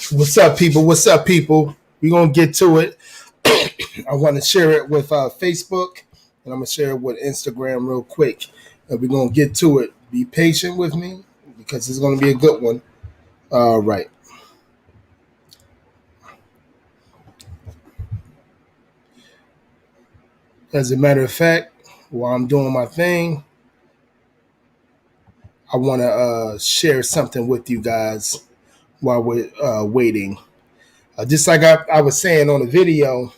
What's up, people? What's up, people? We're gonna get to it. I want to share it with Facebook, and I'm gonna share it with Instagram real quick. And we're gonna get to it. Be patient with me because it's gonna be a good one. All right. As a matter of fact, while I'm doing my thing, I want to share something with you guys while we're waiting. Just like I was saying on the video,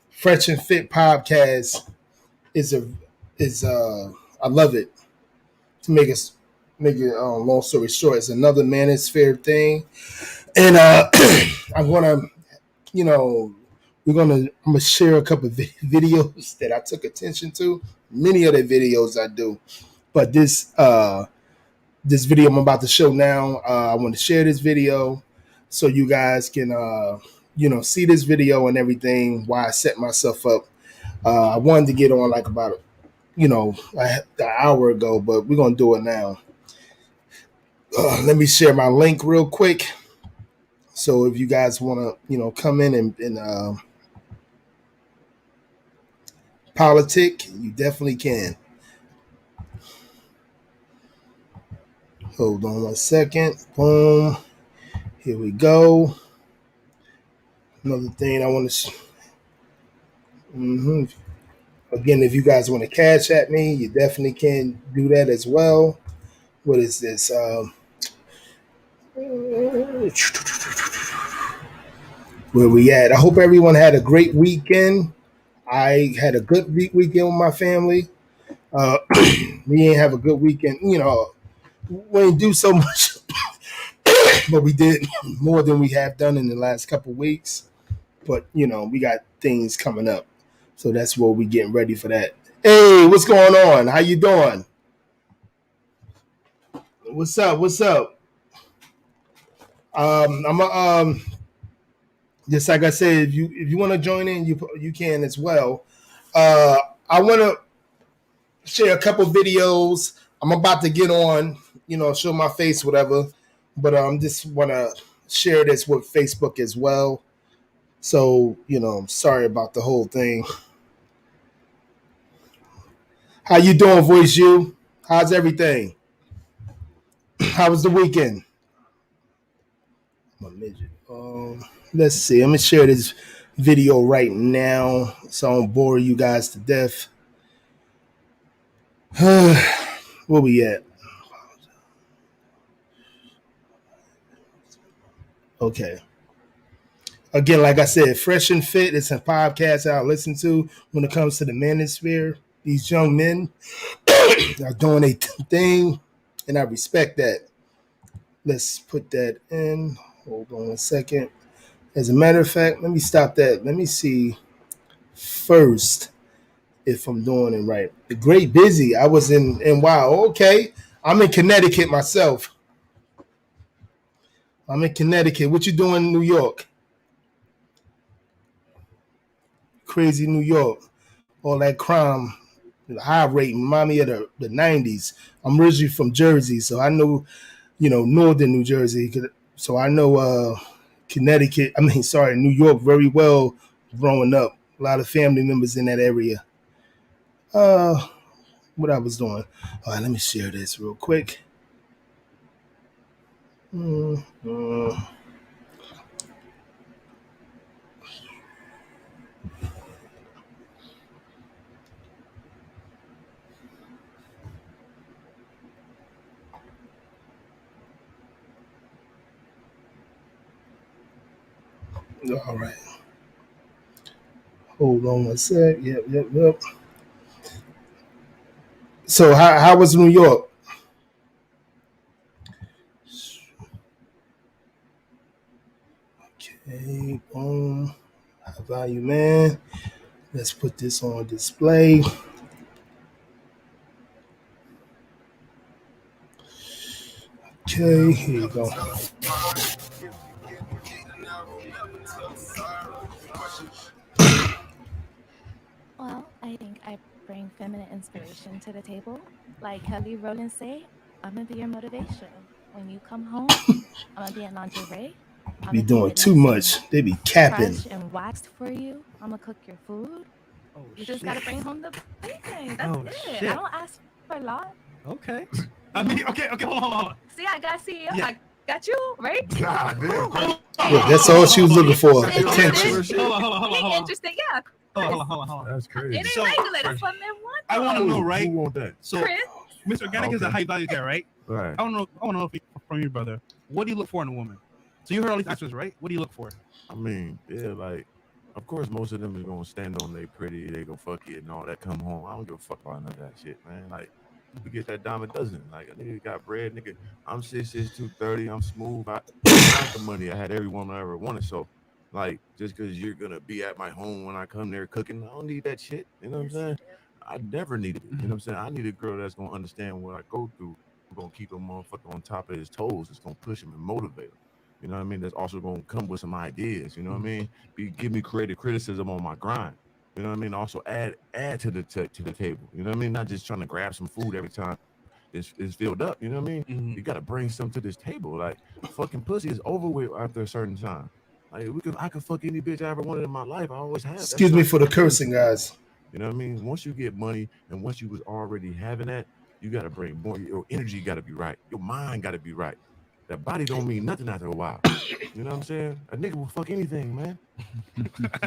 Fresh and Fit podcast is a is I love it. To make it long story short, it's another manosphere thing, and I want to, you know, I'm gonna share a couple of videos that I took attention to. Many of the videos I do, but this video I'm about to show now, I want to share this video so you guys can see this video and everything. Why I set myself up. I wanted to get on like about an hour ago, but we're gonna do it now. Let me share my link real quick. So if you guys want to, come in and politic, you definitely can. Hold on one second. Boom. Here we go. Another thing I want to. Again, if you guys want to cash at me, you definitely can do that as well. What is this? Where we at? I hope everyone had a great weekend. I had a good weekend with my family. We didn't have a good weekend. We didn't do so much, but we did more than we have done in the last couple of weeks. But we got things coming up, so that's what we getting ready for that. Hey, what's going on? How you doing? What's up? What's up? I'm just like I said, if you want to join in, you can as well. I want to share a couple videos. I'm about to get on, show my face, whatever. But just want to share this with Facebook as well. So, sorry about the whole thing. How you doing, Voice You? How's everything? How was the weekend? I'm a midget. Let's see. I'm gonna share this video right now, so I don't bore you guys to death. Where we at? Okay. Again, like I said, Fresh and Fit is a podcast I listen to when it comes to the manosphere. These young men are doing a thing, and I respect that. Let's put that in. Hold on a second. As a matter of fact, let me stop that. Let me see first if I'm doing it right. The Great Busy. I was in wow. Okay, I'm in Connecticut myself. I'm in Connecticut. What you doing in New York? Crazy New York. All that crime, the high rate, remind me of the 90s. I'm originally from Jersey, so I know, northern New Jersey. So I know Connecticut, New York very well growing up. A lot of family members in that area. What I was doing. All right, let me share this real quick. All right. Hold on one sec. Yep. So how was New York? Okay, boom. High value man. Let's put this on display. Okay, here you go. Well, I think I bring feminine inspiration to the table. Like Kelly Rowland say, I'm gonna be your motivation. When you come home, I'm gonna be in lingerie, I'm Be gonna doing keep it too nice much. and They be capping. fresh and waxed for you. I'm gonna cook your food. Oh You just shit. gotta bring home the bacon. That's Oh, it. shit. I don't ask for a lot. Okay. I mean, okay, hold on. See, I got CEO. Yeah. I got you, right? God damn. Look, that's all she was looking for. That's your Attention. first shit. Hold on. Ain't interesting, yeah. Hold on. That's It crazy. ain't So- regular. That's what men want. I want to know, right? Who want that? So, Chris, Mr. Organic is a Okay. high value guy, right? Right. I want to know from you, brother. What do you look for in a woman? So you heard all these answers, right? What do you look for? I mean, yeah, like, of course, most of them is gonna stand on they pretty, they gonna fuck it and all that. Come home, I don't give a fuck about none of that shit, man. Like, you get that dime a dozen. Like, a nigga got bread, nigga. I'm 6'6", 230. I'm smooth. I got the money. I had every woman I ever wanted. So, like, just because you're gonna be at my home when I come there cooking, I don't need that shit. You know what I'm saying? I never needed it. You know what I'm saying? I need a girl that's gonna understand what I go through. I'm gonna keep a motherfucker on top of his toes. It's gonna push him and motivate him. You know what I mean? That's also gonna come with some ideas. You know what I mean? Give me creative criticism on my grind. You know what I mean? Also add to the table. You know what I mean? Not just trying to grab some food every time it's filled up. You know what I mean? You gotta bring something to this table. Like, fucking pussy is over with after a certain time. Like, I could fuck any bitch I ever wanted in my life. I always have. That's Excuse me not- for the cursing, guys. You know what I mean? Once you get money and once you was already having that, you got to bring more. Your energy got to be right. Your mind got to be right. That body don't mean nothing after a while. You know what I'm saying? A nigga will fuck anything, man.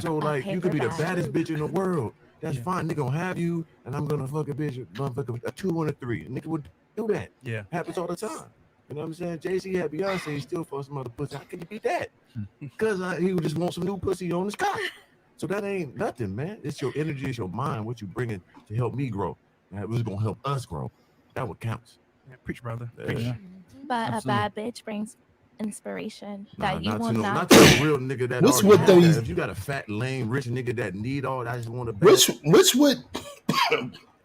So, like, you could be the baddest bitch in the world. That's fine. Nigga gonna have you, and I'm gonna fuck a bitch, motherfucker, a 2 and a 3. A nigga would do that. Yeah. Happens all the time. You know what I'm saying? Jay-Z had Beyonce, he still fuck some other pussy. How can you beat that? Because he would just want some new pussy on his cock. So that ain't nothing, man. It's your energy, it's your mind, what you bringing to help me grow. That was gonna help us grow. That what counts. Yeah, preach, brother. Yeah. Preach. but Absolutely. a bad bitch brings inspiration Nah, that you not will to no, not. not to a real nigga that What's already with have those- that. If you got a fat, lame, rich nigga that need all that, I just want to Which would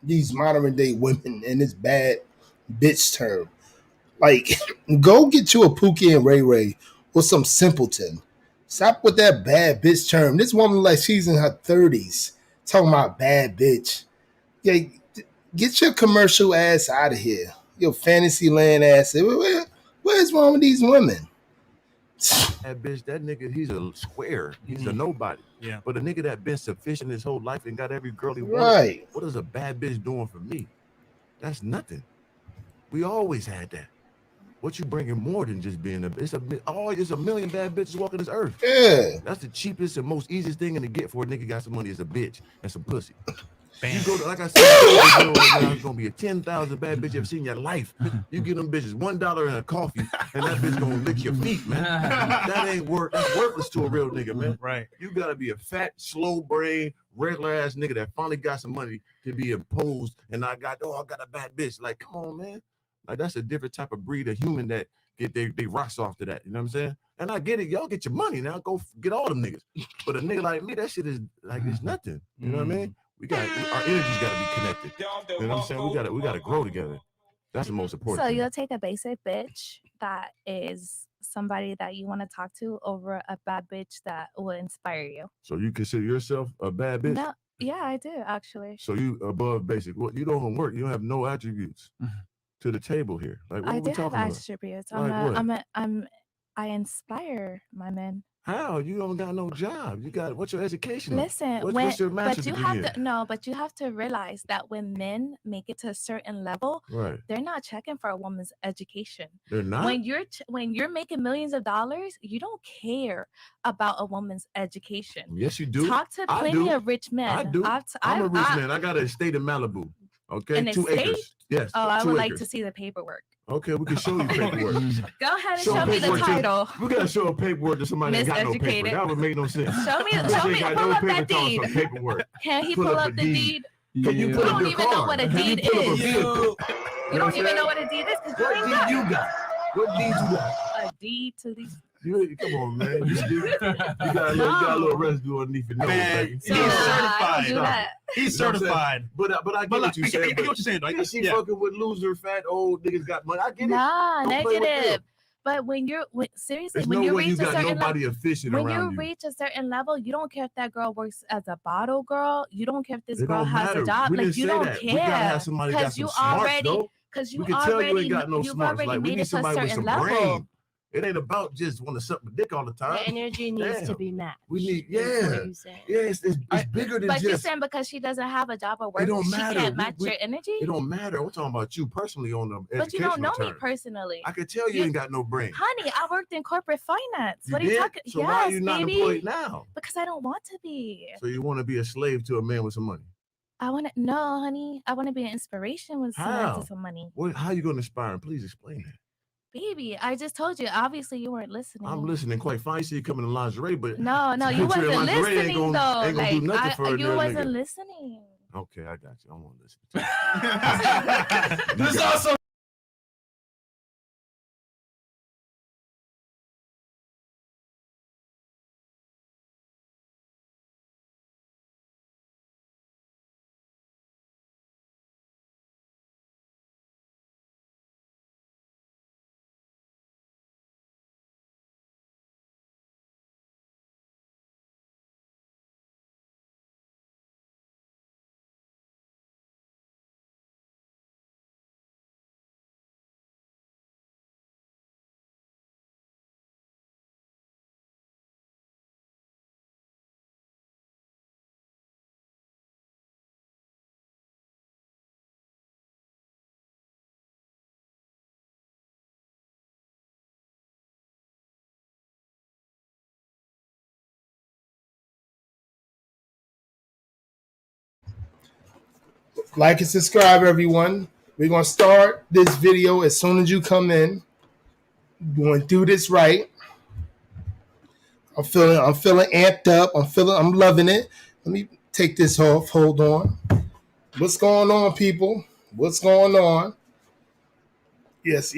these modern day women in this bad bitch term? Like, go get you a Pookie and Ray Ray or some simpleton. Stop with that bad bitch term. This woman, like, she's in her 30s talking about bad bitch. Yeah, get your commercial ass out of here. Your fantasy land ass. Where's wrong with these women? that bitch, that nigga, he's a square. He's a nobody. Yeah. But a nigga that been sufficient his whole life and got every girl he wanted. Right. What is a bad bitch doing for me? That's nothing. We always had that. What you bringing more than just being it's a million bad bitches walking this earth. Yeah. That's the cheapest and most easiest thing to get for a nigga got some money is a bitch and some pussy. Bam. You go to, like I said, right now, it's gonna be a 10,000 bad bitch you ever seen in your life. You give them bitches $1 and a coffee, and that bitch gonna lick your feet, man. That ain't work. That's worthless to a real nigga, man. Right. You gotta be a fat, slow brain, regular ass nigga that finally got some money to be imposed. And I got a bad bitch. Like, come on, man. Like, that's a different type of breed of human that get they rocks off to that. You know what I'm saying? And I get it. Y'all get your money now. Go get all them niggas. But a nigga like me, that shit is like it's nothing. You know what I mean? Our energies gotta be connected. You know what I'm saying? We gotta grow together. That's the most important. So thing. you'll take a basic bitch that is somebody that you want to talk to over a bad bitch that will inspire you. So you consider yourself a bad bitch? No, yeah, I do actually. So you above basic. Well, you don't work. You don't have no attributes to the table here. Like, what I are we do have talking about? attributes. Like I inspire my men. How? You don't got no job. You got what's your education? Listen, What's your but master's you degree have in? to but you have to realize that when men make it to a certain level, Right. they're not checking for a woman's education. They're not. When you're making millions of dollars, you don't care about a woman's education. Yes, you do. Talk to I plenty do. of rich men. I do. I'm a rich man. I got an estate in Malibu. Okay, An 2 estate? acres. Yes. Oh, I 2 would like acres. to see the paperwork. Okay, we can show you paperwork. Go ahead and Show show me the paperwork to- title. We gotta show a paperwork to somebody that got no paper. Miseducated. That would make no sense. Show me, Bitch ain't got pull no up paper, that tell us deed. some paperwork. Can he Pull pull up up the the deed. deed? Can you You put up don't your even know car? what a Can you deed pull up a is. vehicle? You don't even know what a deed is because you What ain't deed got you got? What deed you got? a deed to these. Come on, man. You got a little residue underneath your nose, Man, baby. So, I don't certified. do that. He's You know what I'm saying? certified. But I get But what you I saying. get what you're saying. Though. She Yeah. fucking with loser, fat, old niggas got money. I get it. Nah, Don't play with negative. them. But seriously, There's when no you way you reach a got certain level, nobody efficient when you around you. reach a certain level, you don't care if that girl works as a bottle girl. You don't care if this It girl don't has matter. a job. We Like didn't you say don't that. We gotta care have somebody that got because some you smarts, already though. because you We can tell you already ain't got no you've smarts. already Like, we made need it to a somebody with certain some level. brain. It ain't about just want to suck my dick all the time. The energy needs to Damn. be matched. We need, is what yeah. you said. Yeah, it's bigger than But you're just. saying because she doesn't have a job or It work, don't she matter. can't match We- your energy? It don't matter. I'm talking about you personally on the But you don't know me terms. personally. I can tell you You- ain't got no brain. Honey, I worked in corporate finance. You What are you did? talking? So Yes, why are you not baby. employed now? Because I don't want to be. So you want to be a slave to a man with some money? I want to, no, honey. I want to be an inspiration with someone How? to some money. How you going to inspire him? Please explain that. Baby, I just told you. Obviously, you weren't listening. I'm listening quite fine. See you coming in lingerie, but No, you picture in wasn't lingerie ain't listening gonna- though. ain't gonna do nothing Like, for a you real wasn't nigga. listening. okay, I got you. I want to listen. This also like and subscribe, everyone. We're gonna start this video as soon as you come in. We're gonna do this right. I'm feeling amped up. I'm loving it. Let me take this off. Hold on. What's going on, people? What's going on? Yes.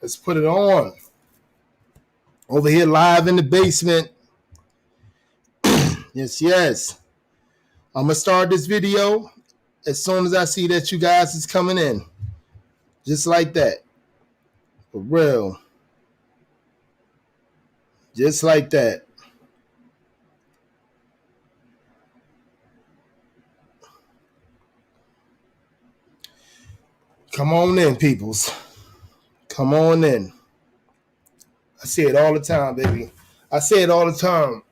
Let's put it on. Over here live in the basement. Yes. I'm gonna start this video as soon as I see that you guys is coming in. Just like that. For real. Just like that. Come on in, peoples. Come on in. I say it all the time, baby. I say it all the time.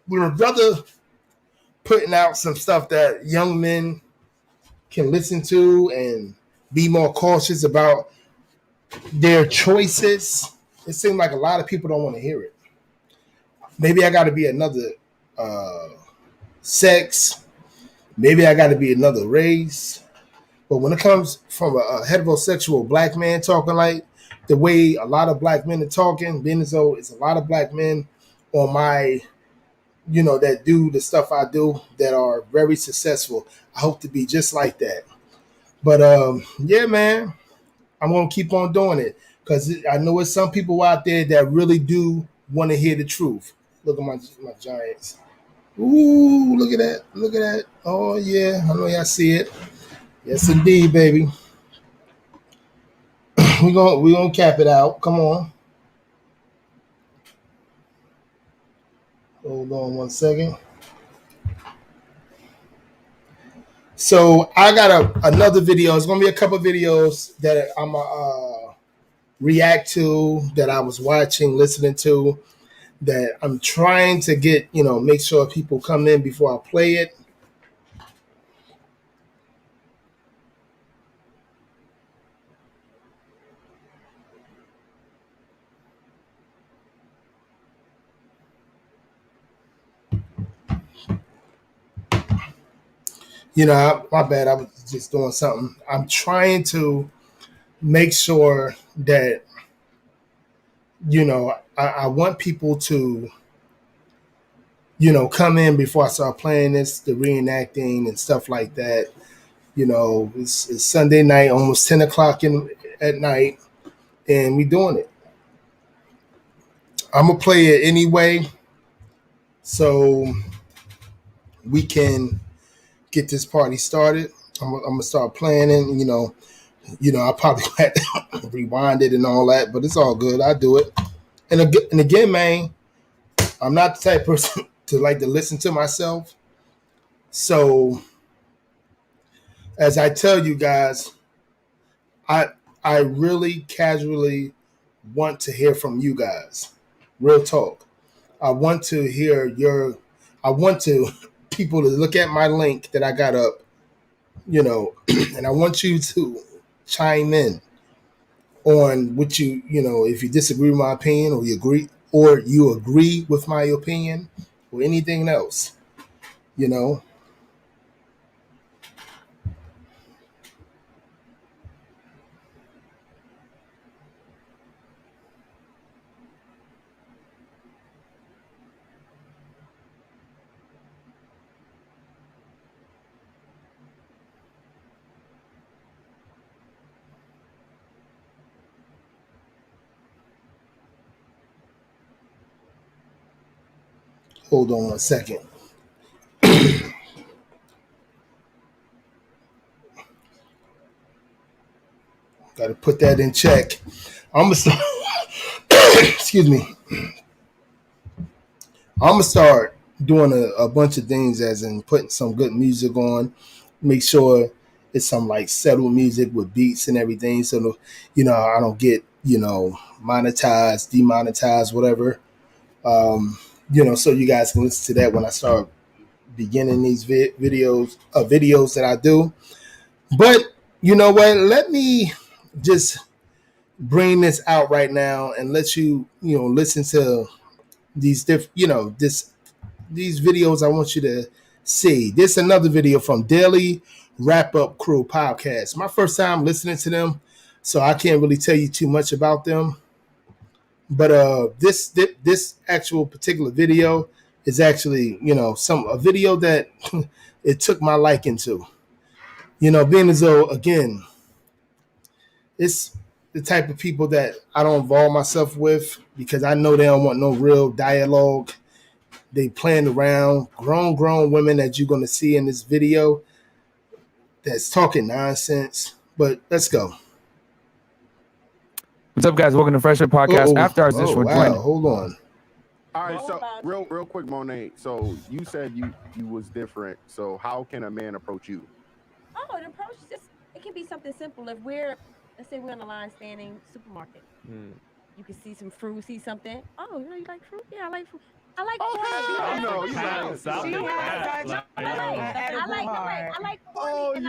When a brother putting out some stuff that young men can listen to and be more cautious about their choices, it seems like a lot of people don't want to hear it. Maybe I got to be another sex. Maybe I got to be another race. But when it comes from a heterosexual black man talking like the way a lot of black men are talking, being as though it's a lot of black men on my, that do the stuff I do that are very successful. I hope to be just like that. But yeah, man, I'm going to keep on doing it because I know there's some people out there that really do want to hear the truth. Look at my Giants. Ooh, look at that. Look at that. Oh, yeah. I know y'all see it. Yes, indeed, baby. we gonna cap it out. Come on. Hold on one second. So I got another video. It's gonna be a couple videos that I'm gonna react to, that I was watching, listening to, that I'm trying to get, make sure people come in before I play it. My bad. I was just doing something. I'm trying to make sure that, I want people to, come in before I start playing this, the reenacting and stuff like that. It's Sunday night, almost 10 o'clock at night, and we doing it. I'm going to play it anyway so we can get this party started. I'm gonna start playing it. I probably had to rewind it and all that, but it's all good. I do it. And again, man, I'm not the type of person to like to listen to myself. So, as I tell you guys, I really casually want to hear from you guys. Real talk. I want to hear I want people to look at my link that I got up, and I want you to chime in on what if you disagree with my opinion or you agree with my opinion or anything else, Hold on one second. Got to put that in check. I'm gonna start. Excuse me. I'm gonna start doing a bunch of things, as in putting some good music on. Make sure it's some like settled music with beats and everything, so I don't get monetized, demonetized, whatever. So you guys can listen to that when I start beginning these videos that I do. But you know what? Let me just bring this out right now and let you listen to these these videos I want you to see. This is another video from Daily Wrap Up Crew podcast. My first time listening to them, so I can't really tell you too much about them. But this actual particular video is actually a video that it took my liking to. Being as though, again, it's the type of people that I don't involve myself with because I know they don't want no real dialogue. They playing around. Grown women that you're going to see in this video that's talking nonsense. But let's go. What's up, guys? Welcome to Fresh Air Podcast. After our we're joined. Hold on. All right, so real quick, Monet. So you said you was different. So how can a man approach you? Oh, the approach is it can be something simple. If let's say we're on the line standing supermarket, you can see some fruit, see something. Oh, you like fruit? Yeah, I like fruit. I like corny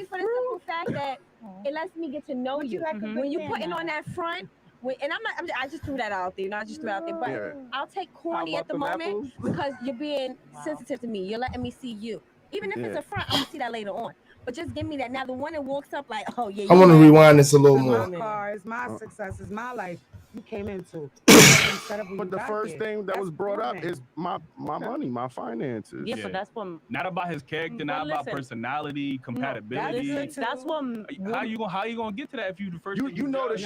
for the simple fact that it lets me get to know you. When you're putting on that front, I just threw that out there. I just threw it out there. But I'll take corny at the moment because you're being sensitive to me. You're letting me see you. Even if it's a front, I'm gonna see that later on. But just give me that. Now the one that walks up like, oh yeah. I want to rewind this a little more. My car is my success, is my life. You came into. But the first thing that was brought up is my money, my finances. Yeah, but that's what. Not about his character, not about personality, compatibility. That's what. How you gonna get to that if you the first? You know the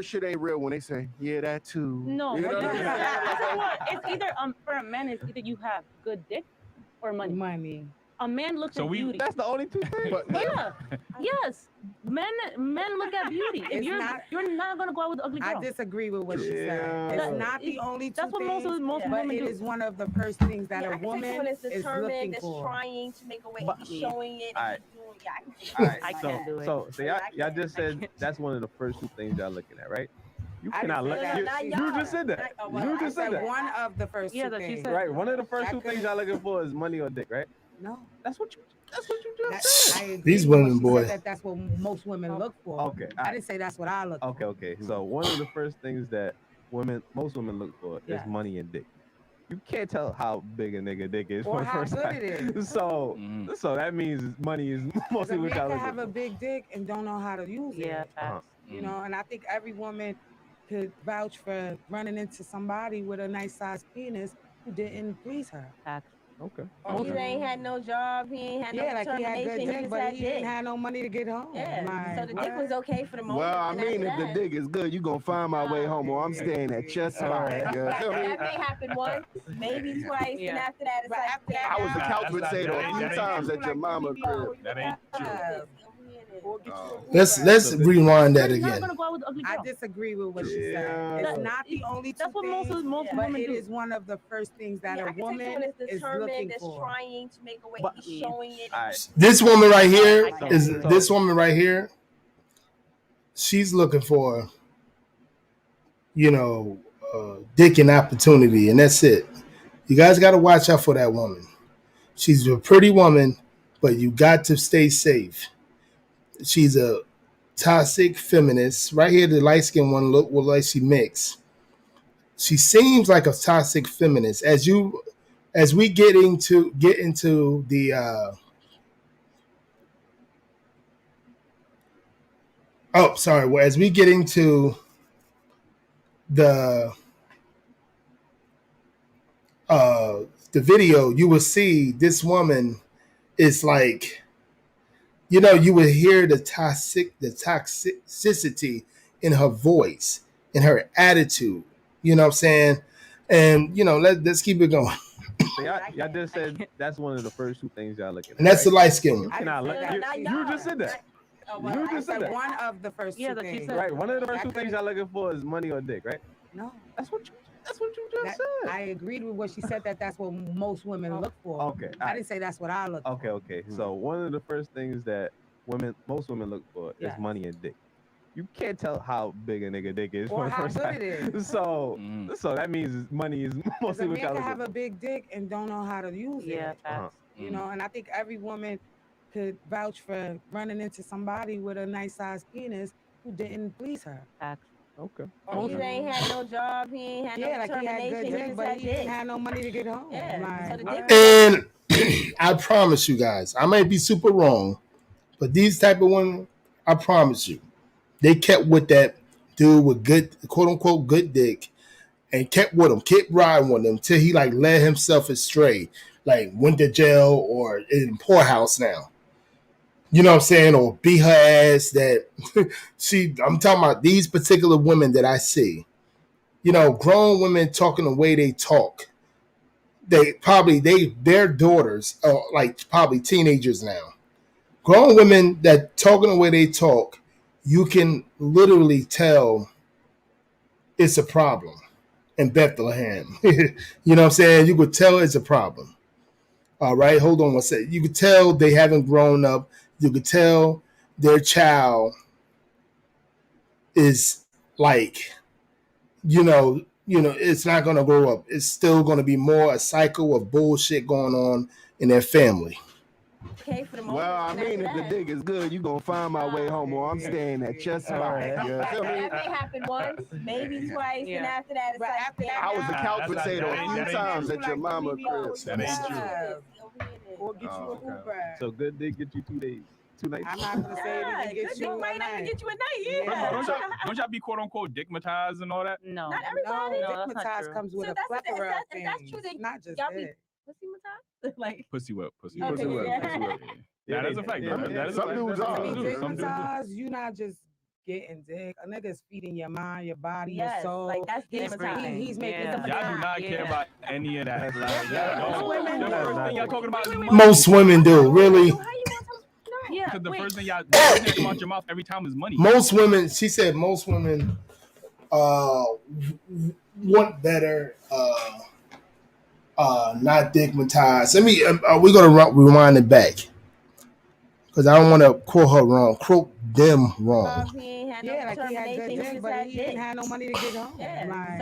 shit ain't real when they say that too. No, you know it's either for a man, it's either you have good dick or money. Money. A man looks at beauty. That's the only two things. Yeah. Yes. Men look at beauty. If you're not gonna go out with an ugly girl. I disagree with what she said. It's not the only two That's what things, most but women it do. is one of the first things that a woman is looking that's for. trying to make a way. He's showing it. All right. I can't do it. So y'all just said that's one of the first two things y'all looking at, right? You cannot look. You just said that. You just said that. One of the first two things. Right. One of the first two things y'all looking for is money or dick, right? No. That's what you just said. These women, boy. That's what most women look for. Okay. I didn't say that's what I look for. Okay. So one of the first things that most women look for is money and dick. You can't tell how big a nigga dick is Or for the how first good time. it is. So that means money is mostly a what man y'all can looking have for. a big dick and don't know how to use it. You know, and I think every woman could vouch for running into somebody with a nice sized penis who didn't please her. Okay. He ain't had no job. He ain't had no he had determination. good dick, Just but had he didn't dick. have no money to get home. Yeah. So the dick was okay for the moment. Well, I and mean, if after the that- dick is good, you gonna find my way home, or I'm staying at your spot. That may happen once, maybe twice, and after that, it's like I was a couch potato a few times at your mama's crib. That ain't true. Let's rewind that You're not again. gonna go out with an ugly girl. I disagree with what she said. It's not the only two That's what most things, most but women it do. is one of the first things that a woman is determined, looking that's for. trying to make a way. He's showing it. All right. This woman right here this woman right here. She's looking for dick and opportunity, and that's it. You guys got to watch out for that woman. She's a pretty woman, but you got to stay safe. She's a toxic feminist. Right here, the light skinned one look like she mixed. She seems like a toxic feminist. As we get into the as we get into the video, you will see this woman is like, you will hear the toxicity in her voice, in her attitude. You know what I'm saying? And let's keep it going. So y'all just said that's one of the first two things y'all looking at. And that's the light skin one. You just said that. You just said that. One of the first two things. Right. One of the first two things y'all looking for is money or dick, right? No. That's what you just said. I agreed with what she said, that's what most women look for. Okay. I didn't say that's what I look for. Okay. So one of the first things that most women look for is money and dick. You can't tell how big a nigga dick is. Or how good it is. So that means money is mostly what y'all look for. A man can have for. a big dick and don't know how to use it. And I think every woman could vouch for running into somebody with a nice sized penis who didn't please her. Okay. Or he ain't had no job, he ain't had no like he had good determination, dick, but he didn't have no money to get home. Yeah. And I promise you guys, I might be super wrong, but these type of women, I promise you, they kept with that dude with good, quote unquote, good dick, and kept with him, kept riding with him till he like led himself astray, like went to jail or in poorhouse now. You know what I'm saying? Or beat her ass. That I'm talking about these particular women that I see. Grown women talking the way they talk. Their daughters are like probably teenagers now. Grown women that talking the way they talk, you can literally tell it's a problem in Bethlehem. You know what I'm saying? You could tell it's a problem. All right, hold on one second. You could tell they haven't grown up. You could tell their child is like, it's not going to grow up. It's still going to be more a cycle of bullshit going on in their family. Okay, for the moment. Well, I mean, if the dick is good, you gonna find my way home, or I'm staying at your spot. That may happen once, maybe twice, and after that, it's like I was a couch potato a few times at your mama crib. That ain't true. Or get you a Uber. So good dick get you 2 days. 2 nights. I'm not gonna say it even get you a night. Get you a night, Don't y'all be quote unquote dickmatized and all that? No. Not everybody. Dickmatized comes with a plethora of things. That's true. Not just Y'all be that. like Pussy whip. Pussy Okay, whip. yeah. Pussy whip. Yeah, that's a fact. That is a Some fact. dudes are. I mean, Some dudes. dickmatized, you not just getting dick. A nigga's feeding your mind, your body, your Yes, soul. like that's dickmatized. He's making Yeah. somebody Y'all do not care about any of that. Like, Most women the do. first thing y'all talking about is money. Most women do, really. Yeah. Because the wait. first thing y'all come out your mouth every time is money. Most women, she said, most women want better, not dickmatized. We're gonna rewind it back because I don't want to quote her wrong, quote them wrong. Yeah, like he had good dick, but he didn't have no money to get home. So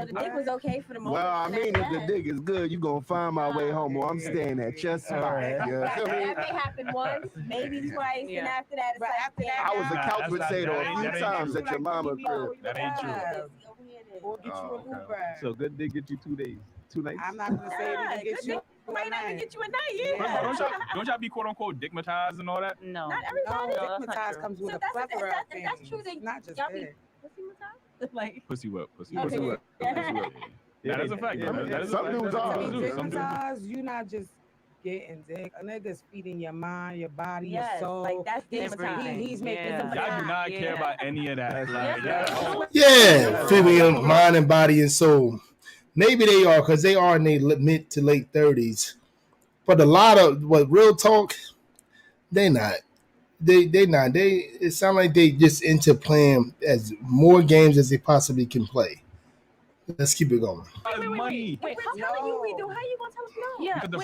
the dick was okay for the moment. Well, I mean, if the dick is good, you gonna find my way home, or I'm staying at your spot. That may happen once, maybe twice, and after that, it's like I was a Nah, couch that's not- potato that a ain't- few that ain't times true. at your mama crib. That ain't true. Or get you Oh, an Uber. So good dick get you 2 days. 2 nights. I'm not gonna say it even get you a might not even night. get you a night. Don't y'all be quote unquote dickmatized and all that? No. Not everybody. No, dickmatized comes with a plethora of things. That's true. Not just Y'all be that. like Pussy whip. Pussy Okay. whip. Pussy whip. That is a fact. That is a Some fact. dudes are. I mean, Some dudes. dickmatized, you not just getting dick. A nigga's feeding your mind, your body, Yes, your soul. like that's dickmatized. He's making Yeah. somebody Y'all do not care about any of that. Like, Yeah, feeding your mind and body and soul. Maybe they are because they are in their mid to late 30s. But a lot of real talk, they not. They not. It sounds like they just into playing as more games as they possibly can play. Let's keep it going. money. Wait, how you we do? How you gonna tell us no? Yeah. Because the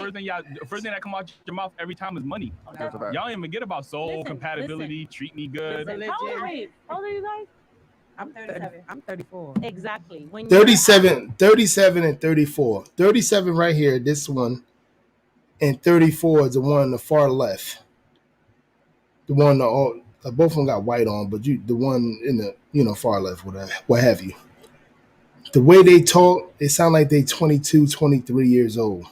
first thing that come out your mouth every time is money. That's a fact. Y'all don't even forget about soul Listen, compatibility, treat me good. Religion. How old are you guys? I'm 37. I'm 34. Exactly. When 37, 37 and 34. 37 right here, this one, and 34 is the one on the far left. The one both of them got white on, but the one in the far left, what have you. The way they talk, it sound like they 22, 23 years old.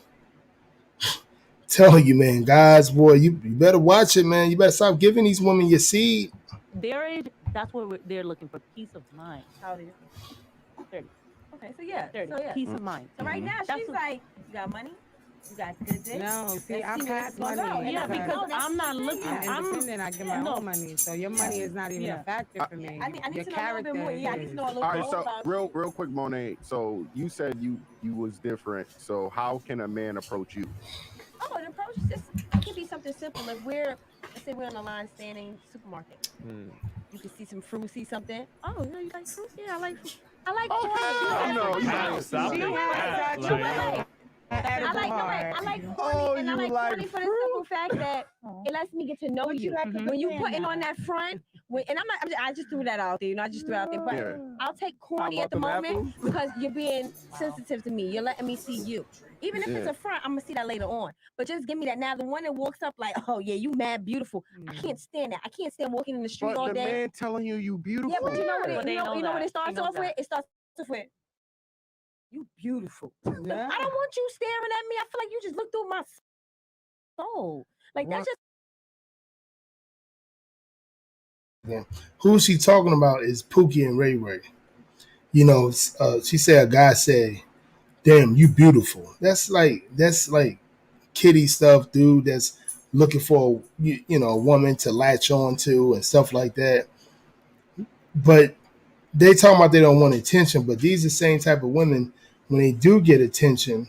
Telling you, man, guys, boy, you better watch it, man. You better stop giving these women your seed. their age, that's what they're looking for, peace of mind. How old are you? 30. Okay, so yeah. 30. So yeah. Peace of mind. So right now she's like, you got money? You got good dick? No, see, Let's I'm see where past this goes money. out. Yeah, because I'm not looking. I'm independent. I get my own money, so your money is not even a factor for me. I need your to know a little character bit more. Yeah, I need to know a little All bit right, more so about real quick, Monet. So you said you was different. So how can a man approach you? Oh, the approach is just, it can be something simple. If let's say we're on the line standing supermarket. You can see some fruit, see something. Oh, you like fruit? Yeah, I like fruit. I like corn. I like corny, and I like corny for the simple fact that it lets me get to know you. When you putting on that front, I just threw that out there, I just threw it out there. But I'll take corny at the moment because you're being sensitive to me. You're letting me see you. Even if it's a front, I'm gonna see that later on. But just give me that now. The one that walks up like, oh yeah, you mad beautiful. I can't stand that. I can't stand walking in the street all the day. man telling you beautiful. Yeah, but you know what But you know what it starts off with? It starts off with, you beautiful. I don't want you staring at me. I feel like you just looked through my soul. Like that's just. Yeah. Who she talking about is Pookie and Ray Ray. You know, she said a guy said, "Damn, you beautiful." That's like kitty stuff, dude. That's looking for a woman to latch on to and stuff like that. But they talking about they don't want attention. But these are the same type of women when they do get attention.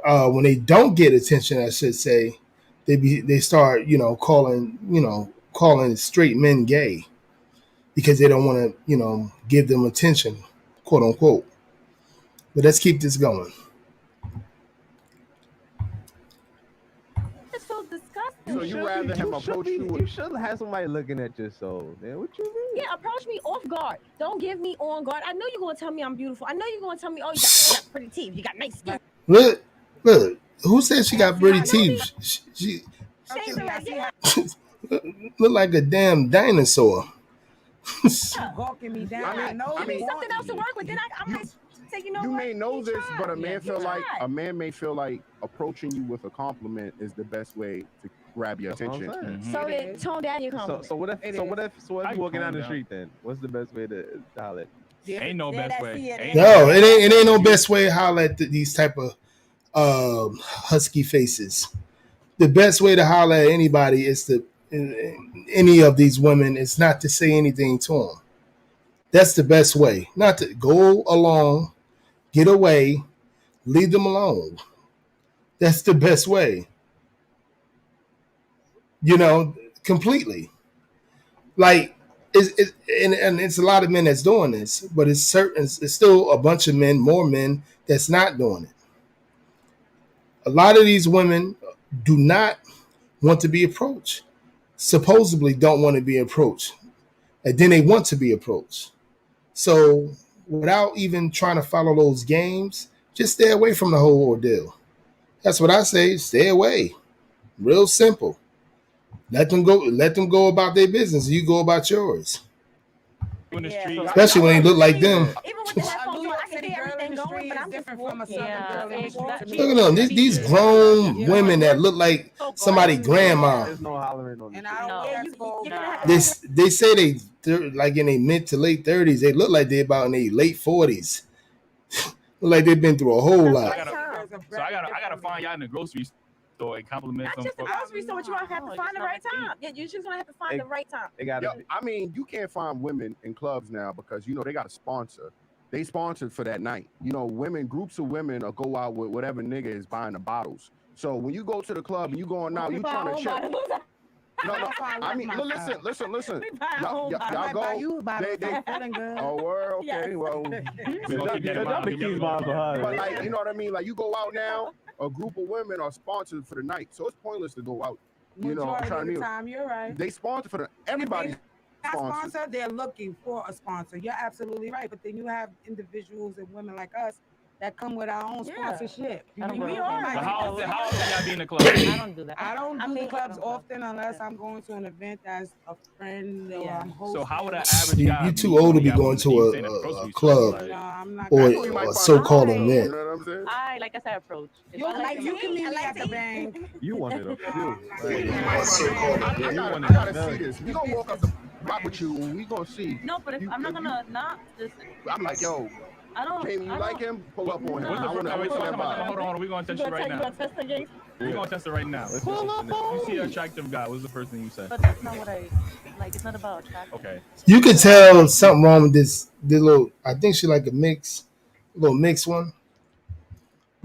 When they don't get attention, I should say, they start calling straight men gay because they don't want to give them attention, quote unquote. But let's keep this going. It's so disgusting. So you rather him approach you? You should have somebody looking at your soul, man. What you mean? Yeah, approach me off guard. Don't give me on guard. I know you're gonna tell me I'm beautiful. I know you're gonna tell me, oh, you got pretty teeth. You got nice skin. Look. Who said she got pretty teeth? She look like a damn dinosaur. Walking me down. I know. Give me something else to work with. Then I might say, you know You what? may know this, but a man may feel like approaching you with a compliment is the best way to grab your attention. So it tone down your compliment. So what if you walking down the street then? What's the best way to holler? Ain't no best way. No, it ain't no best way to holler at these type of husky faces. The best way to holler at anybody is any of these women is not to say anything to them. That's the best way. Not to go along, get away, leave them alone. That's the best way. Completely. Like it's a lot of men that's doing this, but it's still a bunch of men, more men that's not doing it. A lot of these women do not want to be approached. Supposedly don't want to be approached. And then they want to be approached. So without even trying to follow those games, just stay away from the whole ordeal. That's what I say. Stay away. Real simple. Let them go about their business. You go about yours. In the street. Especially when they look like them. Even with the headphones on, I can hear everything going, but I'm just walking. Look at them. These grown women that look like somebody grandma. There's no hollering on They say they're like in their mid to late 30s. They look like they're about in their late 40s. Look like they've been through a whole lot. So I gotta find y'all in the grocery store and compliment Not just the grocery store, but you have to find the right time. Yeah, you're just gonna have to find the right time. I mean, you can't find women in clubs now because they got a sponsor. They sponsored for that night. Groups of women will go out with whatever nigga is buying the bottles. So when you go to the club and you going out, you trying to check. No. I mean, listen. Y'all go. Oh, word. Okay. Well, but like, you know what I mean? Like, you go out now. A group of women are sponsored for the night, so it's pointless to go out. Majority of the time, you're right. They sponsor for everybody sponsor, they're looking for a sponsor. You're absolutely right. But then you have individuals and women like us that come with our own sponsorship. I don't We go are. to So how often y'all be in the club? I don't do that. I don't do the clubs often unless I'm going to an event as a friend or I'm hosting. So how would an average guy? You too old to be going to a club No, I'm not or gonna- a so-called event. You know what I'm saying? I like I said, approach. If I like You him, can meet me at the bank. You wanted a few. I gotta see this. We gonna walk up the block with you and we gonna see. no, but if I'm not gonna not listen. I'm like, yo, I don't. Jamie, you I like don't- him? Pull up on him. What's the I wanna wait, see that hold vibe. on. We're gonna test you right now. We're gonna test it right now. You see an attractive guy. What's the first thing you say? But that's not what I like. It's not about attraction. Okay. You could tell something wrong with this little. I think she like a little mix one.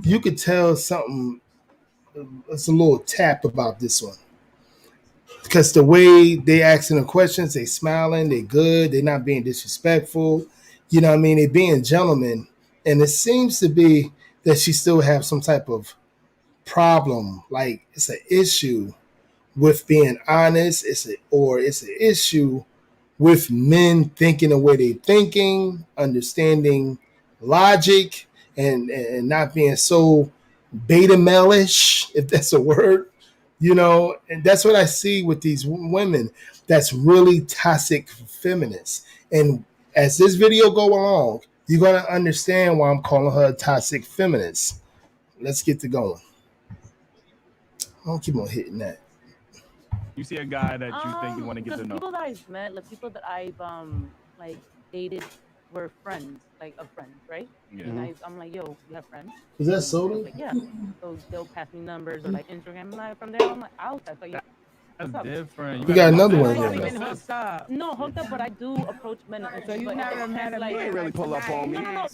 You could tell something. It's a little tap about this one because the way they asking the questions, they smiling, they good, they not being disrespectful. You know what I mean? They being gentlemen, and it seems to be that she still have some type of problem, like it's an issue with being honest. It's an issue with men thinking the way they thinking, understanding logic, and not being so beta male-ish, if that's a word, you know. And that's what I see with these women. That's really toxic feminists. And as this video go along, you're gonna understand why I'm calling her a toxic feminist. Let's get to going. I don't keep on hitting that. You see a guy that you think you want to get The to know. people that I've met, the people that I've like dated were friends, like of friends, right? Yeah. And I'm like, yo, you have friends? Is that And soda? they're like, yeah. So they'll pass me numbers or like Instagram live from there. I'm like, I'll text like, yeah. That's different. We got another one I've there. been hooked up. No, hooked up, but I do approach men. So you but never it's met a like, man ain't really pull up on me. No.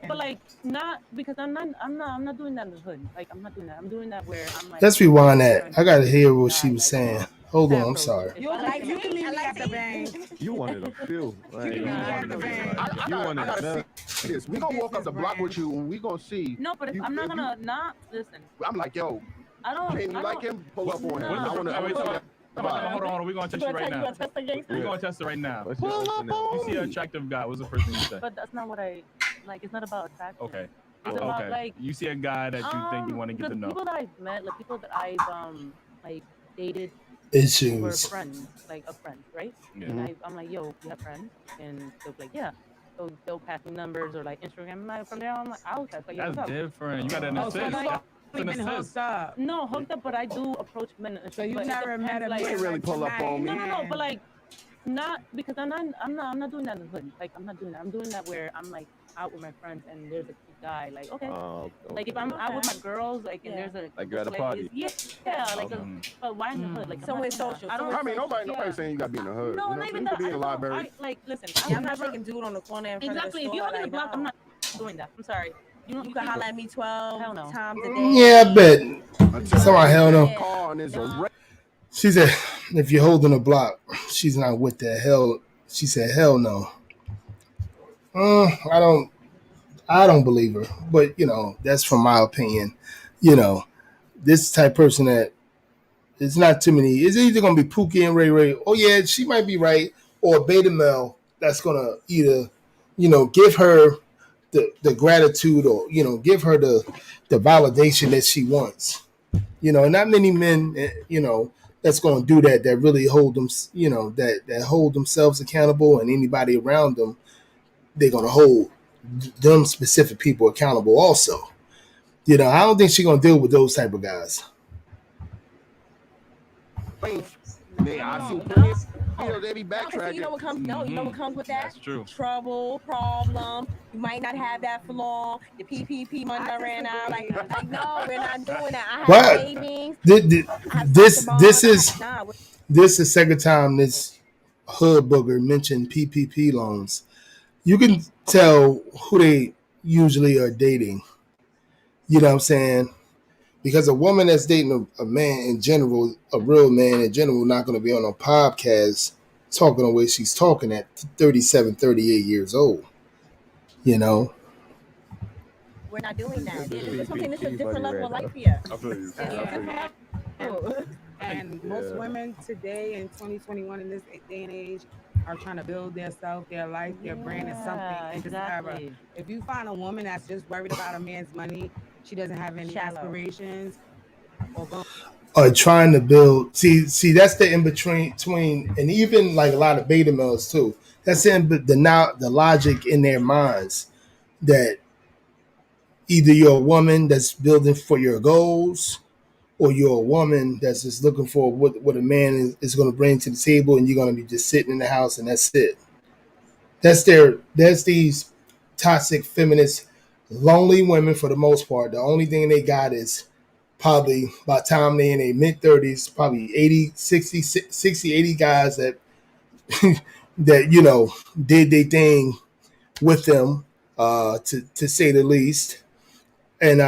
But like not because I'm not doing that in the hood. Like I'm not doing that. I'm doing that where I'm like. Let's rewind that. I gotta hear what she was saying. Hold on, I'm sorry. You can meet me at the bank. You wanted a few. Like, you I wanted gotta see this. We gonna walk up the block with you and we gonna see. No, but if I'm not gonna not listen. I'm like, yo, I don't. Jamie, you like him? Pull up on him. I wanna see that vibe. Hold on. We're gonna test you right now. We're gonna test it right now. What's your You see an attractive guy. What's the first thing you say? But that's not what I like. It's not about attraction. Okay. It's about Okay. like. You see a guy that you think you want to get the to know. people that I've met, the people that I've like dated were Issues. friends, like a friend, right? Yeah. And I'm like, yo, you have friends? And they'll be like, yeah. So they'll pass me numbers or like Instagram live from there. I'm like, I'll text like, yo, That's what's up? different. You got an assist. so That's We've an been assist. hooked up. No, hooked up, but I do approach men. So you but it never met depends, a like, man ain't really like pull up tonight. on me. No, but like, not because I'm not doing that in the hood. Like I'm not doing that. I'm doing that where I'm like out with my friends and there's a cute guy. Like okay, like if I'm out with my girls, like and there's a Like you're at a party. yeah, like but why in the hood? Like Somewhere I'm not doing social. that. I mean, nobody's saying you gotta be in the hood. No, you know? not You even could that. be I in the don't know. library. Like listen, Yeah, I I'm would not never taking dude on the corner in front exactly. of If the you store. live in the like, block, I'm no. not doing that. I'm sorry. You can holler at me 12 Hell no. times a day. Yeah, I bet. Somebody hell no. Car and it's a wreck. She said, if you're holding a block, she's not with that. Hell, she said, hell no. I don't believe her. But, you know, that's from my opinion. You know, this type of person that it's not too many. It's either going to be Pookie and Ray Ray. Oh, yeah, she might be right. Or a beta male that's going to either, you know, give her the gratitude or, you know, give her the validation that she wants. You know, not many men, you know, that's going to do that really hold them, you know, that hold themselves accountable, and anybody around them, they're going to hold them specific people accountable also. You know, I don't think she's going to deal with those type of guys. Yeah, I see plenty of videos, they be backtracking. You know what comes? No, you know what comes with that? That's true. Trouble, problem. You might not have that for long. The PPP money done ran out. Like, no, we're not doing that. I have What? savings. This is the second time this hood booger mentioned PPP loans. You can tell who they usually are dating. You know what I'm saying? Because a woman that's dating a man in general, a real man in general, not going to be on a podcast talking the way she's talking at 37, 38 years old. You know? We're not doing that. It's something that's a different level of life here. I feel you. And most women today in 2021 in this day and age are trying to build themselves, their life, their brand, and something in this era. If you find a woman that's just worried about a man's money, she doesn't have any aspirations, or trying to build. See, that's the in between, and even like a lot of beta males too. That's in the logic in their minds that either you're a woman that's building for your goals, or you're a woman that's just looking for what a man is going to bring to the table, and you're going to be just sitting in the house and that's it. That's these toxic feminist, lonely women for the most part. The only thing they got is probably by the time they're in their mid-30s, probably 80 guys that that did their thing with them, to say the least. And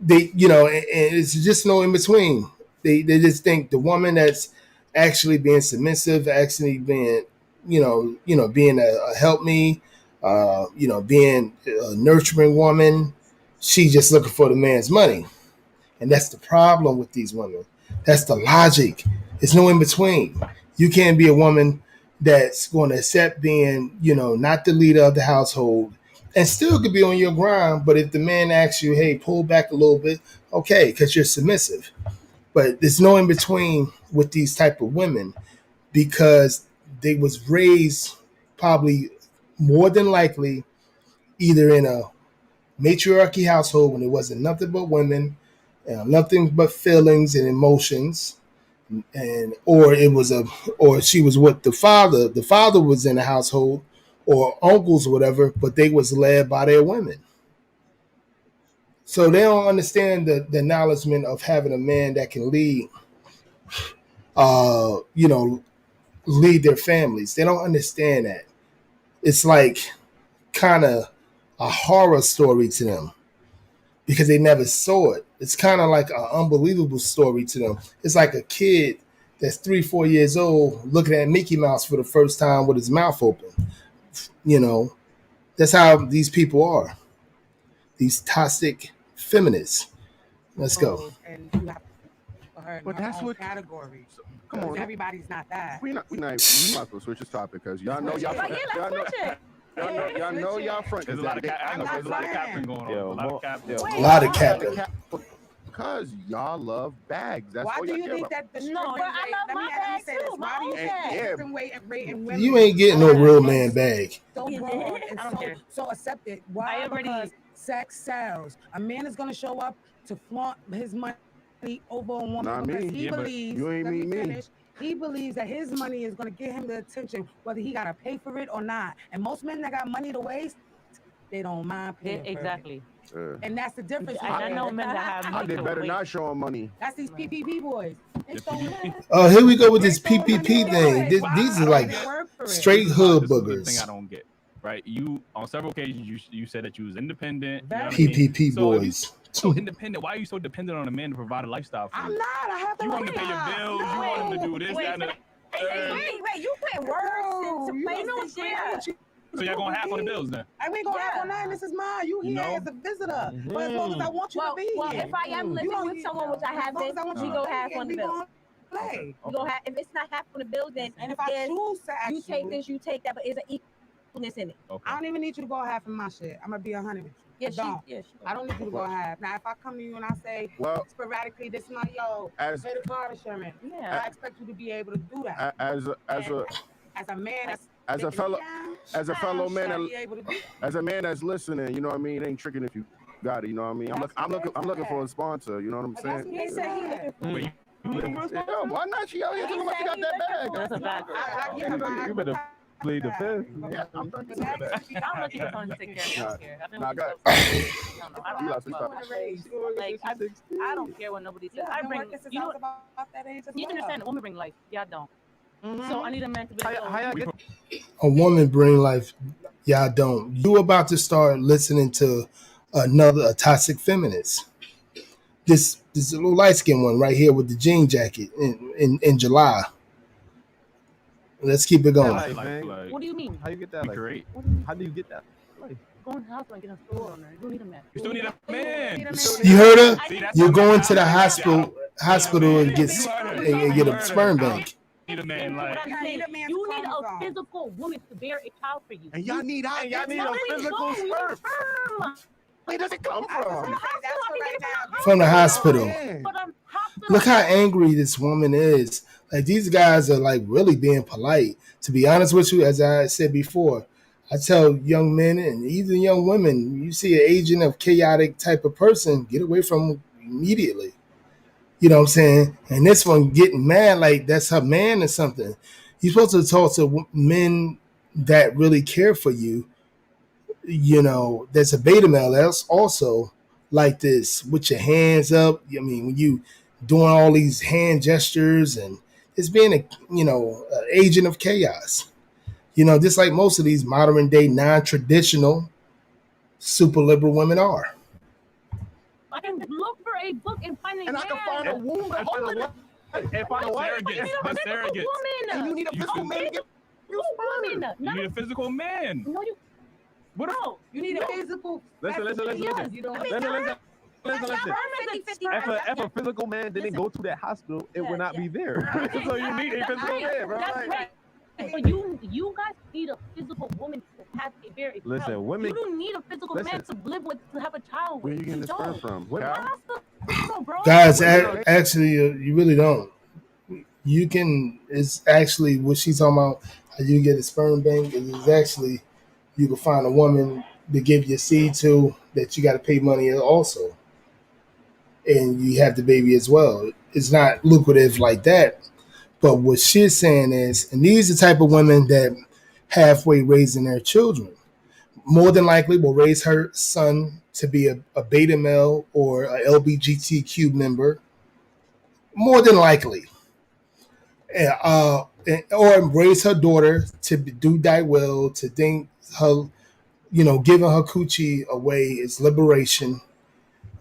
they, and it's just no in between. They just think the woman that's actually being submissive, actually being, being a help me, being a nurturing woman, she's just looking for the man's money. And that's the problem with these women. That's the logic. It's no in between. You can't be a woman that's going to accept being, not the leader of the household, and still could be on your grind. But if the man asks you, hey, pull back a little bit, okay, because you're submissive. But there's no in between with these type of women, because they was raised probably more than likely either in a matriarchy household when it wasn't nothing but women and nothing but feelings and emotions, or she was with the father was in the household, or uncles or whatever, but they was led by their women. So they don't understand the acknowledgement of having a man that can lead their families. They don't understand that. It's like kind of a horror story to them because they never saw it. It's kind of like an unbelievable story to them. It's like a kid that's 3-4 years old looking at Mickey Mouse for the first time with his mouth open. That's how these people are. These toxic feminists. Let's go. And you have to her in But that's own what- category. Come on. Everybody's not that. We might as well switch this topic because y'all know y'all. But yeah, let's switch it. Y'all know y'all front. There's a lot of I know there's a lot of capping going on. Yo, a lot of capping. A lot of capping. Because y'all love bags. That's Why all do y'all you care think about. that the No, stripping but I rate? love Let my me bag say this. too, Why do you my think bag. the stripping rate and women You ain't getting no real man bag. so broad and I don't care. so accepted? Why? I already- Because sex sells. A man is gonna show up to flaunt his money over a woman Not because me. he Yeah, but believes. you ain't let meet me. finish. He believes that his money is gonna get him the attention, whether he gotta pay for it or not. And most men that got money to waste, they don't mind paying for it. Exactly. And that's the difference. I know men that have I money did to better waste. not show him money. That's these PPP boys. They so Oh, here we go with this PPP thing. These are like straight hood This is the thing I boogers. don't get. Right? You on several occasions you said that you was independent. You know what I PPP mean? So if you boys. so independent. Why are you so dependent on a man to provide a lifestyle for you? I'm not. I have to You want him to pay your bills. You want him to do this, that, and the third. Wait, you put words into place this year. So y'all gonna half on the bills then? I ain't gonna have on nine. This is mine. You You here know? as a visitor. But as long as I want you Well, to be here. if I am living with someone, which I have as long as I been, want we you go to half be on the here, we bill. gonna play. You go half. If it's not half on the bill, then And if I choose to ask you take this, you take that, but it's an equalness in it. Okay. I don't even need you to go half in my shit. I'm gonna be 100 with you. Yes, I don't. yes. I don't need you to go half. Now, if I come to you and I say Well, sporadically, this is my yo, as pay the car insurance. Yeah. I expect you to be able to do that. as As a man, that's as a fellow man, be able to do that. as a man that's listening, you know what I mean. It ain't tricking if you got it. You know what I mean. I'm looking for a sponsor. You know what I'm But that's saying? what he said he looking for. Wait, Yeah, why not? She out here talking about she got that bag. That's a fact. You better plead the fifth. Yeah, I'm thinking about that. I'm looking for someone to take care of me here. I've been Nah, with got myself. No, I You don't lost have respect. to. Like, I don't care what nobody says. I bring, you know, about that age as you well. understand, a woman bring life. Y'all don't. So I need a man to be like, How y'all get A woman bring life. Y'all don't. You about to start listening to a toxic feminist. This little light skinned one right here with the jean jacket in July. Let's keep it going. Like, what do you mean? how you get that? Like, great. how do you get that? Like, Go in the house and get a store owner. You don't need a man. You still need a man. You heard her? See, that's You're what going I'm to the saying. hospital and get a sperm bank. need a man like. What I'm saying, you need a physical woman to bear a child for you. And y'all need a physical sperm. Where does it come from? From the hospital. Look how angry this woman is. Like, these guys are like really being polite. To be honest with you, as I said before, I tell young men and even young women, you see an agent of chaotic type of person, get away from them immediately. You know what I'm saying? And this one getting mad like that's her man or something. You're supposed to talk to men that really care for you. You know, there's a beta male that's also like this with your hands up. I mean, when you doing all these hand gestures and it's being a, you know, an agent of chaos. You know, just like most of these modern day non-traditional super liberal women are. I can look for a book and find a man. And I can find a woman. And find a surrogate. And you need a physical man to get you sperm. You need a physical man. No, you. What? No, You need a physical. Listen. You don't. Listen. If a physical man didn't go to that hospital, it would not be there. So you need a physical man, bro. That's Like, right. But you guys need a physical woman to have a bear a child. Listen, women. You don't need a physical man to live with, to have a child with. Where you getting the sperm don't. from? Bro. Guys, actually, you really don't. You can, it's actually what she's talking about, how you get a sperm bank, is actually, you can find a woman to give your seed to that you got to pay money also. And you have the baby as well. It's not lucrative like that. But what she's saying is, and these are the type of women that halfway raising their children, more than likely will raise her son to be a beta male or a LGBTQ member, more than likely. Or raise her daughter to do die well, to think her, you know, giving her coochie away is liberation.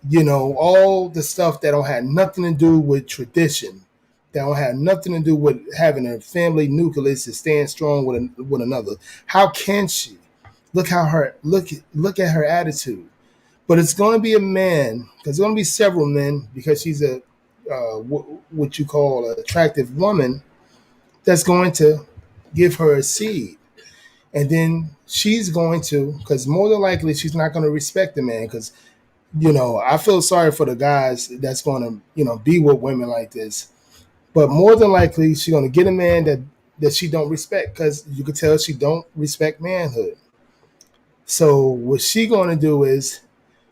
You know, all the stuff that don't have nothing to do with tradition, that don't have nothing to do with having a family nucleus to stand strong with another. How can she? Look at her attitude. But it's going to be a man, because it's going to be several men, because she's a what you call an attractive woman, that's going to give her a seed. And then she's going to, because more than likely she's not going to respect the man, because, you know, I feel sorry for the guys that's going to, you know, be with women like this. But more than likely she's going to get a man that she don't respect, because you can tell she don't respect manhood. So what she going to do is